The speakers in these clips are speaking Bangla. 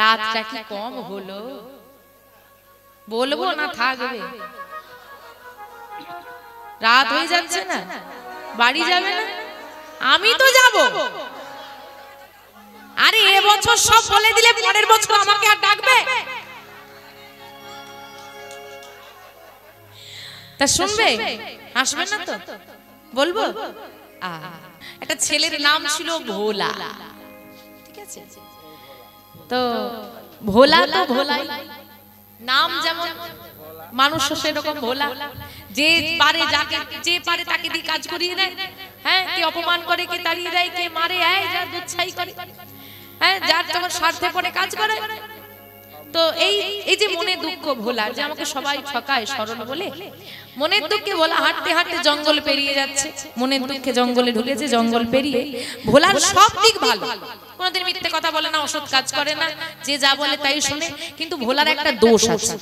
রাতটা কি কম হলো? বলবো না থাকবে? রাত হয়ে যাচ্ছে না, বাড়ি যাবে না? আমি তো যাব। আরে এবছর সব বলে দিলে পরের বছর আমাকে আর ডাকবে? তা শুনবে? আসবে না তো? বলবো। একটা ছেলের নাম ছিল ভোলা, ঠিক আছে? তো ভোলা তো ভোলাই, নাম যেমন মানুষ সেরকম ভোলা। যে পারে যাকে যে পারে তাকে দিয়ে কাজ করিয়ে দেয়। হ্যাঁ, কে অপমান করে, কে তাড়িয়ে দেয়, কে মারে, যা দুচ্ছাই করে, হ্যাঁ, যার যখন স্বার্থে পড়ে কাজ করে। তো এই যে মনে দুঃখ ভোলা, যে আমাকে সবাই ঠকায় সরল বলে, মনের দুঃখে ভোলা হাঁটতে হাঁটতে জঙ্গল পেরিয়ে যাচ্ছে। মনের দুঃখে জঙ্গলে ঢুকেছে, জঙ্গল পেরিয়ে ভোলার সব দিক ভালো, কোনোদিন মিথ্যে কথা বলে না, অসৎ কাজ করে না, যে যা বলে তাই শুনে। কিন্তু ভোলার একটা দোষ আছে।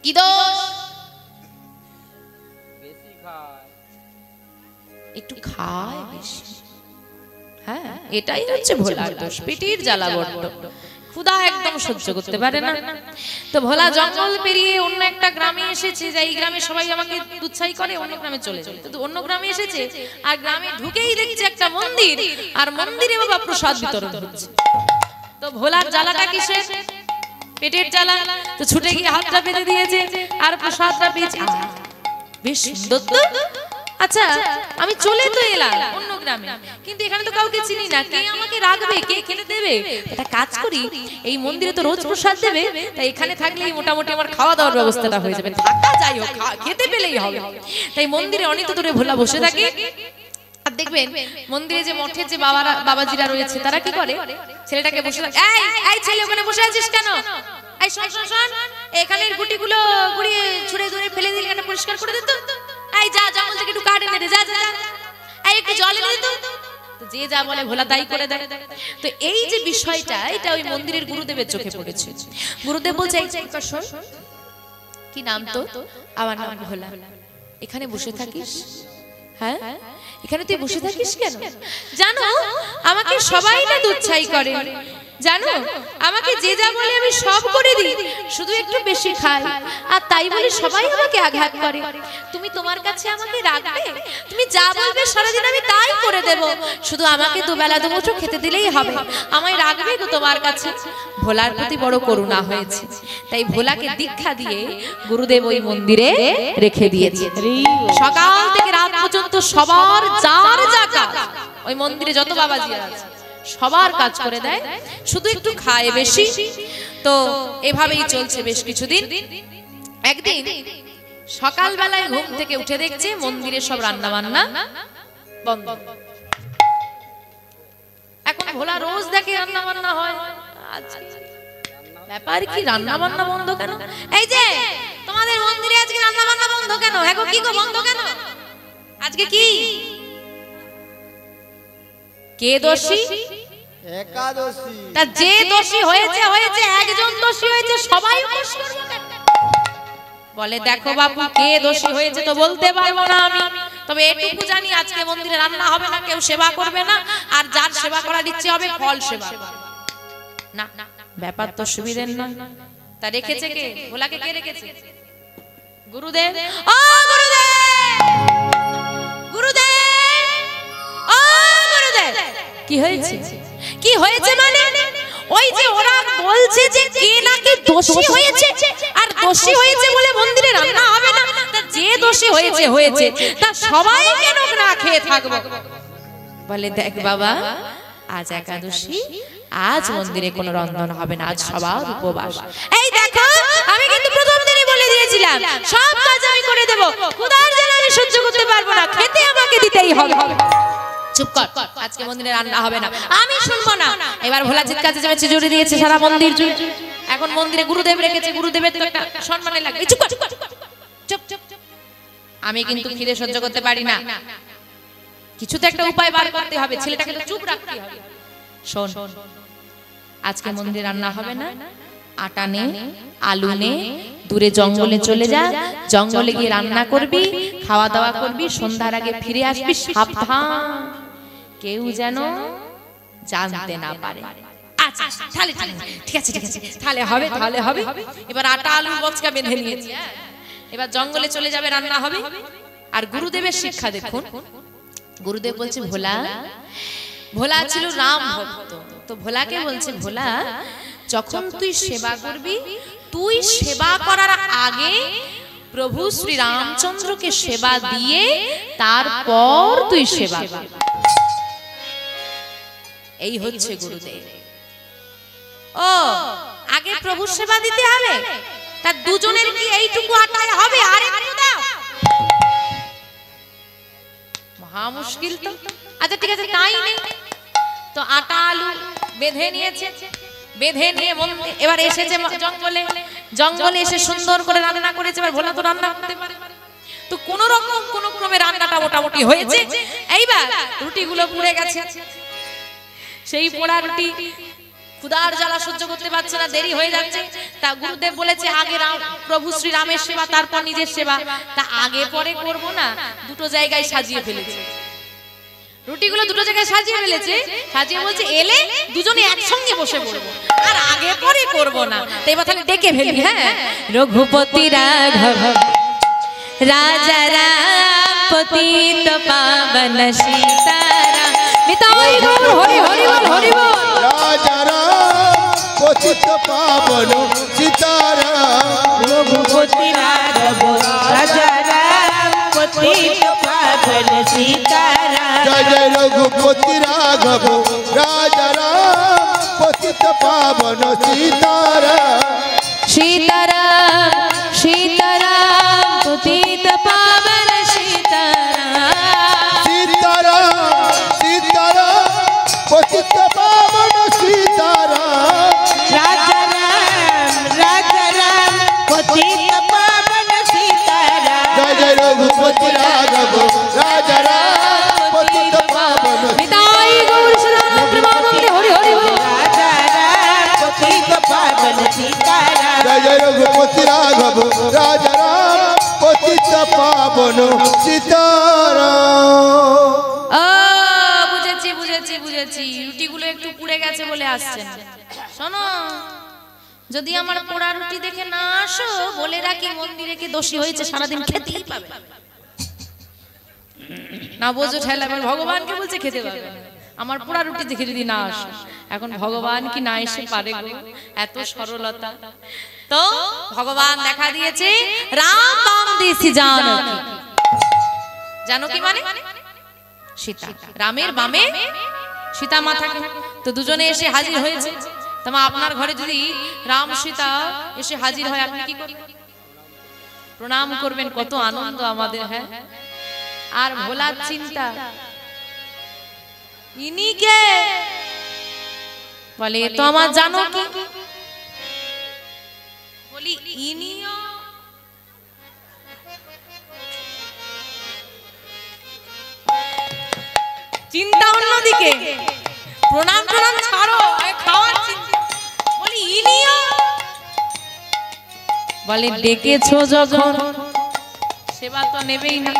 কি দোষ? একটু খায় বেশি। হ্যাঁ, এটাই হচ্ছে ভোলার দোষ। পেটের জ্বালা বড্ড, ক্ষুধা একদম সহ্য করতে পারে না। তো ভোলা জঙ্গল পেরিয়ে অন্য একটা গ্রামে এসেছে, যে এই গ্রামে সবাই আমাকে দুচ্ছাই করে, অন্য গ্রামে চলে যায়। তো অন্য গ্রামে এসেছে, আর গ্রামে ঢুকেই দেখছে একটা মন্দির, আর মন্দিরে বাবা প্রসাদ বিতরণ হচ্ছে। তো ভোলার জ্বালাটা কিসের? পেটের জ্বালা। তো ছুটে গিয়ে হাতটা বেঁধে দিয়েছে, আর প্রসাদটা পেয়েছে। বেশ সুন্দর তো। আচ্ছা, আমি চলে তো এলাম অন্য গ্রামে, কিন্তু এখানে তো কাউকে চিনি না, কে আমাকে রাখবে, কে খেতে দেবে? একটা কাজ করি, এই মন্দিরে তো রোজ প্রসাদ দেবে, তাই এখানে থাকলেই মোটামুটি আমার খাওয়া দাওয়ার ব্যবস্থাটা হয়ে যাবে। থাকা যাই হোক, খেতে পেলেই হবে। তাই মন্দিরে অনেক দূরে ভোলা বসে থাকে। আর দেখবেন মন্দিরে যে মঠের যে বাবাজিরা রয়েছে, তারা কি করে, ছেলেটাকে বসে, এই ছেলে ওখানে বসে আছিস কেন? এই শোন শোন শোন, এখানের গুটিগুলো গুড়িয়ে ছুঁড়ে ধরে ফেলে দিলে এটা পরিষ্কার করে দিত। এই যা জঙ্গল থেকে একটু কাঠ এনে দে, যা যা, এই একটু জল এনে দিত। তো যে যা বলে ভোলা তাই করে দেয়। তো এই যে বিষয়টা, এটা ওই মন্দিরের গুরুদেবের চোখে পড়েছে। গুরুদেব বলছে, শোন, কি নাম তো? আমার নাম ভোলা। এখানে বসে থাকিস? হ্যাঁ, এখানে তুই বসে থাকিস কেন? জানো আমাকে সবাই না দুচ্ছাই করে, জানো আমাকে যে যা বলে আমি সব করে দিই, শুধু একটু বেশি খাই, আর তাই বলে সবাই আমাকে আঘাত করে। তুমি তোমার কাছে আমাকে রাখবে? তুমি যা বলবে সারাদিন আমি তাই করে দেব, শুধু আমাকে দুবেলা দুমুঠো খেতে দিলেই হবে, আমায় রাখবে গো তোমার কাছে। ভোলার প্রতি বড় করুণা হয়েছে, তাই ভোলাকে দীক্ষা দিয়ে গুরুদেব ওই মন্দিরে রেখে দিয়েছে। সকাল থেকে রাত পর্যন্ত সবার যার যা কাজ, ওই মন্দিরে যত বাবাজি আছে সবার কাজ করে দেয়, শুধু একটু খায় বেশি। তো এভাবেই চলছে বেশ কিছুদিন। একদিন সকাল বেলায় ঘুম থেকে উঠে দেখছে মন্দিরে সব রান্না বান্না বন্ধ। এখন ভোলা রোজ দেখে রান্না বান্না হয়, ব্যাপার কি রান্না বান্না বন্ধ কেন? এই যে তোমাদের মন্দিরে আজকে রান্না বান্না বন্ধ কেন? এখন কি গো বন্ধ কেন? আজকে কি? কে দোষী? একাদশী। তা যে দোষী হয়েছে হয়েছে, একজন দোষী হয়েছে, সবাই উপোস করবে কেন? বলে দেখো বাবু, কে দোষী হয়েছে তো বলতে পারবো না আমি, তবে এটুকু জানি আজকে মন্দিরে রান্না হবে না, কেউ সেবা করবে না, আর যার সেবা করার ইচ্ছে হবে ফল সেবা না। ব্যাপার তো সুবিধের না। তা রেখেছে কে? ভোলাকে কে রেখেছে? গুরুদেব। ও গুরুদেব, গুরুদেব, ও গুরুদেব। কি হয়েছে? কি হয়েছে মানে? ওই যে ওরা বলছে যে কে নাকি দোষী হয়েছে, আর দোষী হয়েছে বলে মন্দিরে রান্না হবে না। তা যে দোষী হয়েছে হয়েছে, তা সবাই কেন না খেয়ে থাকবো? বলে দেখ বাবা, আজ একাদশী, আজ মন্দিরে কোনো রন্ধন হবে না, আজ সবার উপবাস। এই দেখো, আমি কিন্তু প্রথম দিনই বলে দিয়েছিলাম সব কাজ আমি করে দেব, ক্ষুধার জ্বালা আমি সহ্য করতে পারবো না, খেতে আমাকে দিতেই হবে। চুপ কর, আজকে মন্দিরে রান্না হবে না, আমি শুনবো না। এবার ভোলা চিৎকার চেঁচামেচি জুড়ে দিয়েছে সারা মন্দির জুড়ে। এখন মন্দিরে গুরুদেব রেখেছে, গুরুদেবের তো একটা সম্মানে লাগবে। চুপ কর, চুপ চুপ। আমি কিন্তু খিদে সহ্য করতে পারি না, কিছু তো একটা উপায় বার করতে হবে, ছেলেটাকে তো চুপ রাখতে হবে। শোন, আজকে মন্দিরে রান্না হবে না, আটা নে, আলু নে, দূরে জঙ্গলে চলে যা, জঙ্গলে গিয়ে রান্না করবি, খাওয়া দাওয়া করবি, সন্ধ্যার আগে ফিরে আসবি, সাবধান কেউ যেন জানতে না পারে। আচ্ছা তাহলে ঠিক আছে তাহলে হবে। এবার আটা আলু বচকা বেঁধে নিয়েছি, এবার জঙ্গলে চলে যাবে, রান্না হবে। আর গুরুদেবের শিক্ষা দেখুন, গুরুদেব বলছে ভোলা ছিল রাম ভক্ত, তো ভোলাকে বলছে ভোলা যখন তুই সেবা করবি, তুই সেবা করার আগে প্রভু শ্রী রামচন্দ্রকে সেবা দিয়ে তারপর তুই সেবা করবি। এই হচ্ছে গুরুদেব। ও আগে প্রভু সেবা দিতে হবে, তা দুজনের কি এইটুকু আটায় হবে? আর একটু দাও, মহা মুশকিল তো। আচ্ছা ঠিক আছে, তাই নেই তো আটা আলু বেঁধে নিয়েছে, বেঁধে নিয়ে এবার এসেছে জঙ্গলে এসে সুন্দর করে রান্না করেছে। এবার ভোলা তো রান্না করতে পারে, তো কোন রকম কোন ক্রমে রান্নাটা মোটামুটি হয়েছে। এইবার রুটিগুলো পুড়ে গেছে, সেই পোড়া রুটি ক্ষুধার জ্বালা সহ্য করতে পারছে না, দেরি হয়ে যাচ্ছে। তা গুরুদেব বলেছে আগে প্রভু শ্রী রামের সেবা তারপর নিজের সেবা, তা আগে পরে করব না, দুটো জায়গায় সাজিয়ে ফেলেছে রুটিগুলো, দুটো জায়গায় সাজিয়ে ফেলেছে। সাজিয়ে বলছে এলে দুজনে একসঙ্গে বসে পড়বো, আর আগে পরে করব না। তো এবার তাহলে ডেকে ফেলি। হ্যাঁ, রঘুপতি রাঘব রাজা রাম পতিত পাবন সীতারাম, নিতাই গৌর হরি হরি বল হরি বল। রাজা রাম পতিত পাবন সীতারাম, রঘুপতি রাঘব রাজা রাম পতিত পাবন সীতারাম। জয় জয় রঘুপতি রাঘব রাজা রাম পতিত পাবন সীতারাম, সীতারাম সীতারাম পতিত পাবন সীতারাম, সীতারাম সীতারাম পতিত পাবন সীতারাম। রাজা রাম পতিত পাবন সীতারাম। জয় জয় রঘুপতি রাঘব রাজা রাম পতিত পাবন নিতাই গৌর সদানন্দ প্রেমানন্দে হরি হরি বল। রাজা রাম পতিত পাবন সীতারাম। জয় জয় রঘুপতি রাঘব রাজা রাম পতিত পাবন সীতারাম। বুঝেছি রুটিগুলো একটু পুড়ে গেছে বলে আসছেন। শোনো, যদি আমার পোড়া রুটি দেখে না আসো, বলে রাখি মন্দিরে কে দোষী হয়েছে সারাদিন খেতেই পাবে না। বোঝো ঠেলা, এবার ভগবানকে বলছে খেতে পাবে আমার পোড়া রুটি দেখে যদি না আসো। এখন ভগবান কি না এসে পারে গো, এত সরলতা। তো ভগবান দেখা দিয়েছে রাম বাম দিয়েছি জানকী, জানকী মানে সীতা, রামের বামে সীতা মা থাকে। তো দুজনে এসে হাজির হয়েছে। তোমার আপনার ঘরে যদি রাম সীতা এসে হাজির হয়, আপনি কি করবেন? প্রণাম করবেন, কত আনন্দ আমাদের। হ্যাঁ, আর ভোলার চিন্তা, ইনি কে বলে, তো আমার জানকী। বলি ইনিও চিন্তা অন্যদিকে, প্রণাম ছাড়ো, খাওয়ার চিন্তা। বলি ইনিও, বলে ডেকেছো যখন সেবা তো নেবেই না।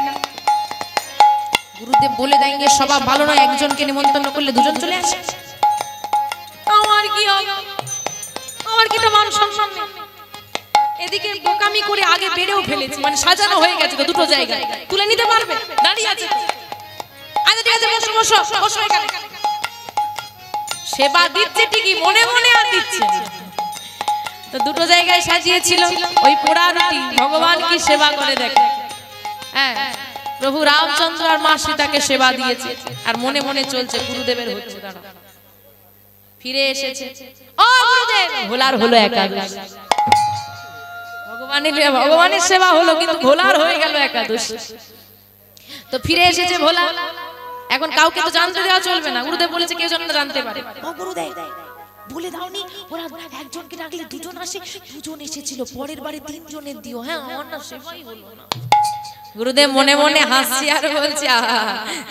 গুরুদেব বলে দেন যে সভা ভালো নয়, একজনকে নিমন্ত্রণ করলে দুজন চলে আসে। আমার কি হবে, আমার কি তো মান সম্মান নেই। এদিকে বোকামি করে আগে বেড়েও ফেলেছি, মানে সাজানো হয়ে গেছে তো দুটো জায়গায়, তুলে নিতে পারবে, দাঁড়িয়ে আছে। আচ্ছা ঠিক আছে, বসো বসো বসো এখানে। সেবা দিচ্ছে ঠিকই, মনে মনে আর দিচ্ছে। তো দুটো জায়গায় সাজিয়েছিল ওই পোড়া রুটি, ভগবান কি সেবা করে দেখে। হ্যাঁ, প্রভু রামচন্দ্র আর মা সীতাকে সেবা দিয়েছে, আর মনে মনে চলছে গুরুদেবের হচ্ছে। দাঁড়া, ফিরে এসেছে। ও গুরুদেব, ভোলার হলো একাদশ। ভগবানের সেবা হলো, কিন্তু ভোলার হয়ে গেল একাদশ। তো ফিরে এসেছে ভোলা। এখন কাউকে তো জানতে দেওয়া চলবে না, গুরুদেব বলেছে কেউ যেন জানতে পারে। ও গুরুদেব বলে দাওনি ওরা একজনকে ডাকলে দুজন আসে, দুজন এসেছিল, পরের বারে তিনজনের দিও। হ্যাঁ, আমার না সেবাই হলো না। গুরুদেব মনে মনে হাসছে আর বলছে,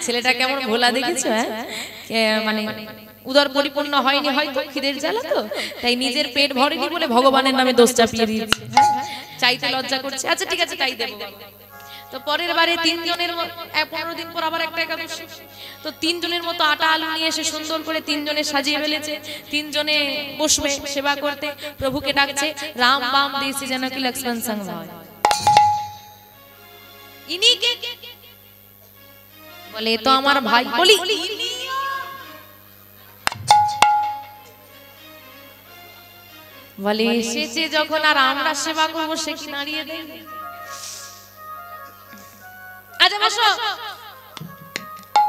ছেলেটা কেমন ভোলা দেখেছো? হ্যাঁ, মানে উদর পরিপূর্ণ হয়নি, হয়তো খিদের জ্বালা, তো তাই নিজের পেট ভরেনি বলে ভগবানের নামে দোষ চাপিয়ে দিয়েছে। চাইতে লজ্জা করছে। আচ্ছা ঠিক আছে, তাই দেবো। তো পরের বারে 3 জনের 15 দিন পর আবার একটা একাদশী, তো 3 জনের মতো আটা আলু নিয়ে এসে সুন্দর করে 3 জনে সাজিয়ে ফেলেছে। 3 জনে বসবে সেবা করতে, প্রভুকে ডাকছে রাম বাম দেশি জানকী লক্ষ্মণ সঙ্গ হয়। ইনি কে? বলে তো আমার ভাই। বলি বলে এসেছে যখন আর আমরা সেবা করবো সে কি নাড়িয়ে দেয়? আচ্ছা বসো।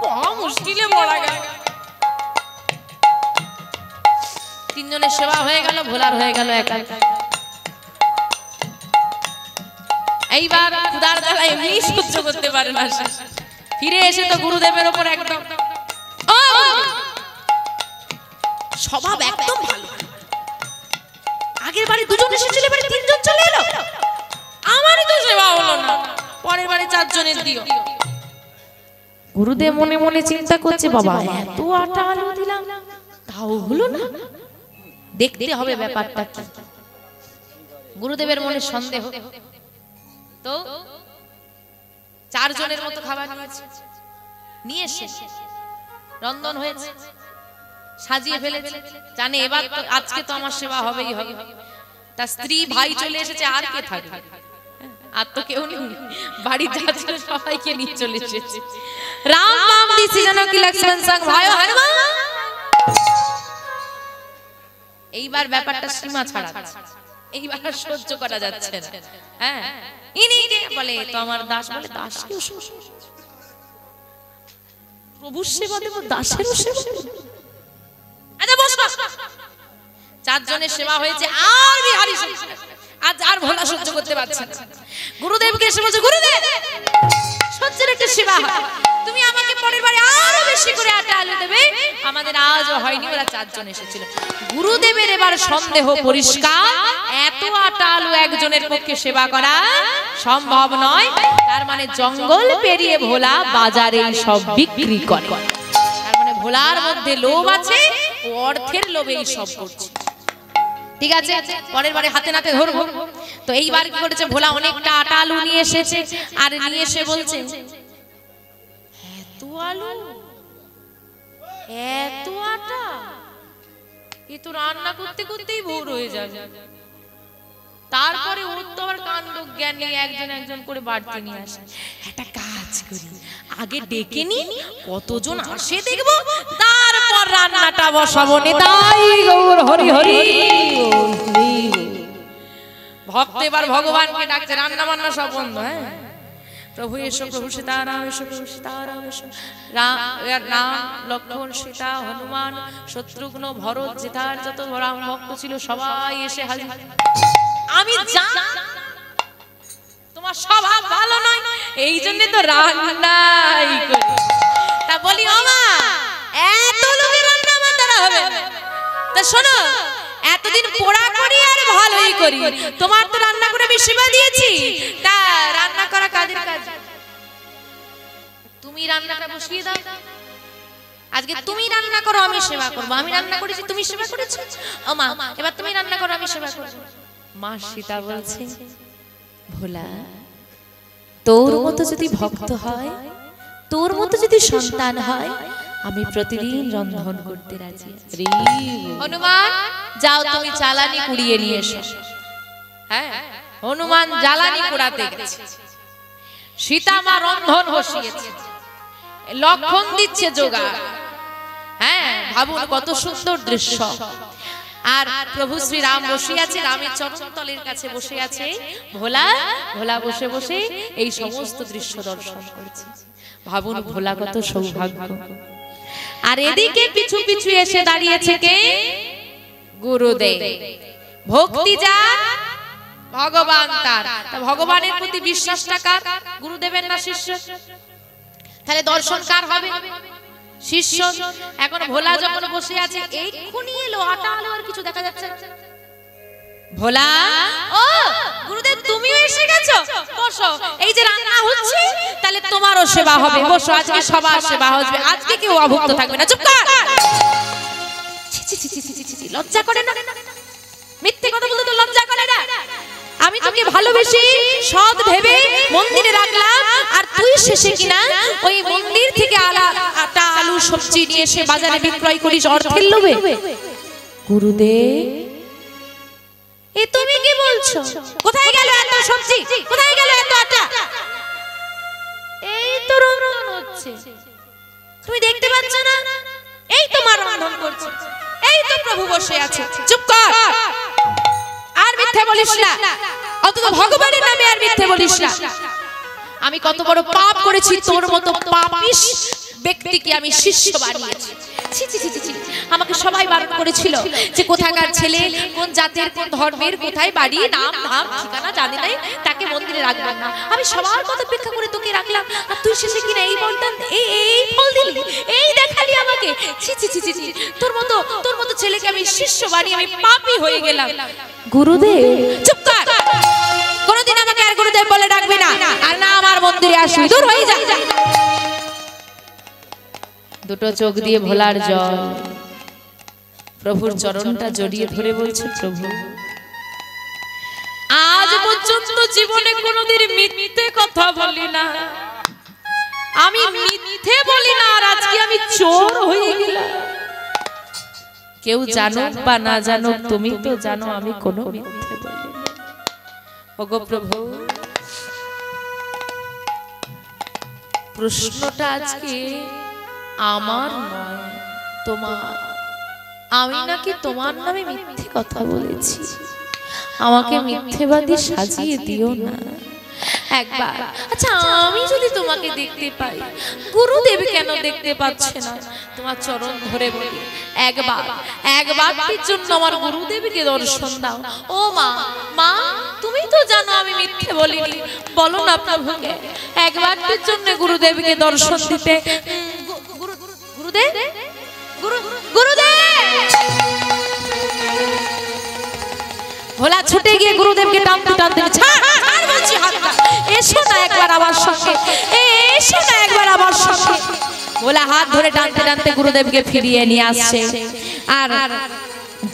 বড় মুশকিলে পড়া গেল। 3 জনের সেবা হয়ে গেল, ভোলার হয়ে গেল একা। এইবার ক্ষুধার জ্বালা এমনি সহ্য করতে পারে না, ফিরে এসে তো গুরুদেবের উপর একদম স্বভাব একদম ভালো। আগের বারে 2 জন এসেছিল, এবারে 3 জন চলে এলো। আমারই তো সেবা হলো না, পরের বারে 4 জনের দিও। গুরুদেব মনে মনে চিন্তা করছে, বাবা এত আটা আলু দিলাম তাও হলো না, দেখতে হবে ব্যাপারটা কি। গুরুদেবের মনে সন্দেহ, তো 4 জনের মতো খাবার নিয়ে এসে রন্ধন হয়েছে, সাজিয়ে ফেলেছে, জানে এবার তো আজকে তো আমার সেবা হবেই হবে। তার স্ত্রী ভাই চলে এসেছে, আর কে থাকবে? আর তো কেউ নেই, বাড়ির যা ছিল সবাইকে নিয়ে চলে এসেছে। রাম নাম দিছি জানকী লক্ষ্মণ সঙ্গ ভাই হনুমান। এইবার ব্যাপারটা সীমা ছাড়া, এইবার সহ্য করা যাচ্ছে না। হ্যাঁ, ইনি কে? বলে তো আমার দাস। বলে দাস কি? প্রভুর সেবা দেব, দাসেরও সেবা? আচ্ছা বস। 4 জনের সেবা হয়েছে, আর বিহারী আজ আর ভোলা সহ্য করতে পারছে না। গুরুদেবকে এসে বলছে, গুরুদেব সহ্যের একটা সেবা হয়, তুমি আমাকে পরের বারে আরো বেশি করে আটা আলু দেবে। আমাদের আজও হয়নি, ওরা 4 জন এসেছিল। গুরুদেবের এবার সন্দেহ পরিষ্কার, এত আটা আলু একজনের পক্ষে সেবা করা সম্ভব নয়। তার মানে জঙ্গল পেরিয়ে ভোলা বাজারে সব বিক্রি করে। তার মানে ভোলার মধ্যে লোভ আছে, ও অর্থের লোভে এই সব করছে। ঠিক আছে, পরের বারে হাতে নাতে ধরবো। তো এইবার কি করেছে, ভোলা অনেকটা আটা আলু নিয়ে এসেছে, আর নিয়ে এসে বলছে এত আলু, এত আটা, এ তো রান্না করতে করতেই ভোর হয়ে যাবে। তারপরে ওর তো আবার কাণ্ড জ্ঞান নিয়ে একজন একজন করে বাড়তে নিয়ে আসে। একটা কাজ করি, আগে ডেকে নি, কতজন আসে দেখবো, তারপর রান্নাটা বসাবো। নিতাই গৌর হরি হরি। ভক্ত এবার ভগবানকে ডাকছে, রান্না বান্না সব বন্ধ। হ্যাঁ, প্রভু এসো, প্রভু সীতারাম এসো, প্রভু সীতারাম এসো। রাম লক্ষ্মণ সীতা হনুমান শত্রুঘ্ন ভরত জেঠার যত রাম ভক্ত ছিল সবাই এসে হাজির। আমি জানি তোমার স্বভাব ভালো নয়, এই জন্য তো রান্নাই করি। তা বলি ওমা, এত লোকের রান্না আমার দ্বারা হবে না। তা শোনো, এতদিন পোড়া করি আর ভালোই করি, তোমার তো রান্না করে আমি সেবা দিয়েছি। তা রান্না করা কাদের কাজ? তুমি রান্নাটা বসিয়ে দাও। আজকে তুমি রান্না করো, আমি সেবা করবো। আমি রান্না করেছি, তুমি সেবা করেছো। ও মা, এবার তুমি রান্না করো, আমি সেবা করবো। মা সীতা বলছে, ভোলা তোর মতো যদি ভক্ত হয়, তোর মতো যদি সন্তান হয়, আমি প্রতিদিন রন্ধন করতে রাজি আছি। হনুমান যাও, তুমি জ্বালানি কুড়িয়ে নিয়ে এসো। হ্যাঁ, হনুমান জ্বালানি কুড়াতে গেছে, সীতা মা রন্ধন বসিয়েছে, লক্ষণ দিচ্ছে জোগাড়। হ্যাঁ, ভাবুন কত সুন্দর দৃশ্য। আর প্রভু শ্রী রাম বসে আছে, রামের চরণতলের কাছে বসে আছে ভোলা। ভোলা বসে বসে এই সমস্ত দৃশ্য দর্শন করছে। ভাবুন ভোলা কত সৌভাগ্য। আর এদিকে পিছু পিছু এসে দাঁড়িয়েছে কে? গুরুদেব। ভক্তি যার, ভগবান তার। তা ভগবানের প্রতি বিশ্বাসটা কার? গুরুদেবের না শিষ্য? তাহলে দর্শন কার হবে? শিষ্য। এখন ভোলা যখন বসে আছে, এক্ষুনি এলো আটা আলু, আর কিছু দেখা যাচ্ছে না। ভোলা, ও গুরুদেব তুমিও এসে গেছো, বসো। এই যে রান্না হচ্ছে, তাহলে তোমারও সেবা হবে, বসো। আজকে সবার সেবা হবে, আজকে কেউ অভুক্ত থাকবে না। চুপ কর। ছি ছি ছি ছি ছি, লজ্জা করে না? মিথ্যে কথা বলতে তো লজ্জা করে না? আমি তোকে ভালোবেসে সৎ ভেবে মন্দিরে রাখলাম, আর তুই শেষে কিনা ওই মন্দির থেকে আটা আলু সবজি নিয়ে এসে বাজারে বিক্রয় করিস অর্থের লোভে। গুরুদেব, এ তুমি কি বলছো? কোথায় গেল এত সবজি, কোথায় গেল এত আটা? এই তো রন্ধন হচ্ছে, তুমি দেখতে পাচ্ছ না? এই তো মা রন্ধন করছে, এই তো প্রভু বসে আছে। চুপ কর, আর মিথ্যে বলিস না, অন্তত ভগবানের নামে আর মিথ্যে বলিস না। আমি কত বড় পাপ করেছি, তোর মতো পাপিস ব্যক্তিকে আমি শিষ্য বানিয়েছি। ছি ছি ছি ছি, আমাকে সবাই বারণ করেছিল যে কোথাকার ছেলে, কোন জাতের, কোন ধর্মের, কোথায় বাড়ি, নাম ধাম ঠিকানা জানি নাই, তাকে মন্দিরে রাখবেন না। আমি সবার কথা অপেক্ষা করে তোকে রাখলাম, আর তুই শেষে কিনা এই বলতাম, এই ফল দিলি, এই দেখালি আমাকে। ছি ছি ছি ছি, তোর মতো ছেলেকে আমি শিষ্য বানিয়ে আমি পাপী হয়ে গেলাম। গুরুদেব, চুপ কর, কোনদিন আমাকে আর গুরুদেব বলে ডাকবি না, আর না আমার মন্দিরে আসবি, দূর হয়ে যা। দুটো চোখ দিয়ে ভোলার জল, প্রভুর চরণটা জড়িয়ে ধরে বলছে, প্রভু আজ পর্যন্ত জীবনে কোনোদিন মিথ্যে কথা বলি না, আমি মিথ্যে বলি না, আর আজকে আমি চোর হয়ে গেলাম। কেউ জানুক বা না জানুক, তুমি তো জানো আমি কোনো মিথ্যে বলি না। ওগো প্রভু, প্রশ্নটা আজকে আমার নয়, তোমার। আমি নাকি তোমার নামে মিথ্যে কথা বলেছি, আমাকে মিথ্যেবাদী সাজিয়ে দিও না একবার। আচ্ছা, আমি যদি তোমাকে দেখতে পাই, গুরুদেব কেন দেখতে পাচ্ছে না? তোমার চরণ ধরে বলি, একবারটির জন্য আমার গুরুদেবকে দর্শন দাও। ও মা, মা তুমি তো জানো আমি মিথ্যে বলিনি, বলো না প্রভুকে একবারটির জন্য গুরুদেবকে দর্শন দিতে। গুরুদেব, গুরুদেব। ভোলা ছুটে গিয়ে গুরুদেবকে টানতে টানতে, ছাড় বলছি হাতটা, এসো না একবার আমার সঙ্গে, এসো না একবার আমার সঙ্গে। ভোলা হাত ধরে টানতে টানতে গুরুদেবকে ফিরিয়ে নিয়ে আসছে। আর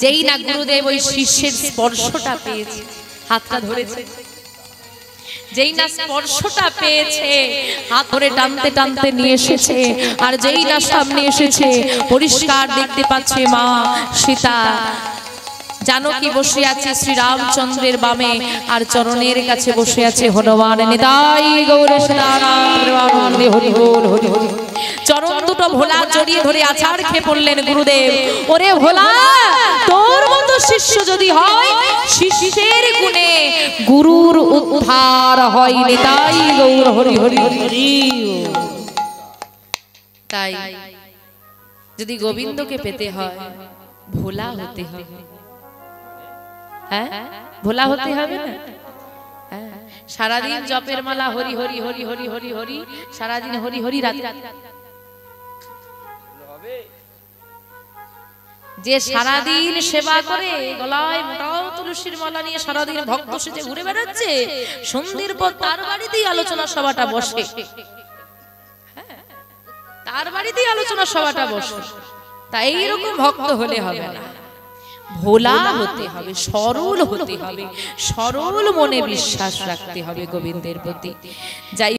যেই না গুরুদেব ওই শিষ্যের স্পর্শটা পেয়েছে, হাতটা ধরেছে, যেই না স্পর্শটা পেয়েছে, হাত ধরে টানতে টানতে নিয়ে এসেছে। আর যেই না সামনে এসেছে, পরিষ্কার দেখতে পাচ্ছে মা সীতা জানকী বসে আছে শ্রী রামচন্দ্রের বামে, আর চরণের কাছে বসে আছে হনুমান। নিতাই গৌর সীতারাম হরি বল, হরি হরি। চরণ দুটো ভোলা জড়িয়ে ধরে আছাড় খেয়ে পড়লেন গুরুদেব। ওরে ভোলা, তোর মতো শিষ্য যদি হয়, শিষ্যের গুণে গুরুর উদ্ধার হয়। নিতাই গৌর হরি হরি হরি। তাই যদি গোবিন্দকে পেতে হয়, ভোলা হতে হবে। হ্যাঁ, ভোলা হতে হবে না? সারাদিন জপের মালা হরি হরি হরি হরি হরি হরি, সারাদিন হরি হরি। যে সারাদিন সেবা করে, গলায় মোটাও তুলসীর মালা নিয়ে সারাদিন ভক্ত সেজে ঘুরে বেড়াচ্ছে, সন্ধ্যের পর তার বাড়িতেই আলোচনা সভাটা বসে, তার বাড়িতেই আলোচনা সভাটা বসে। তাই এইরকম ভক্ত হলে হবে না, ভোলা হতে হবে, সরল হতে হবে, সরল মনে বিশ্বাস রাখতে হবে গোবিন্দের প্রতি। যাই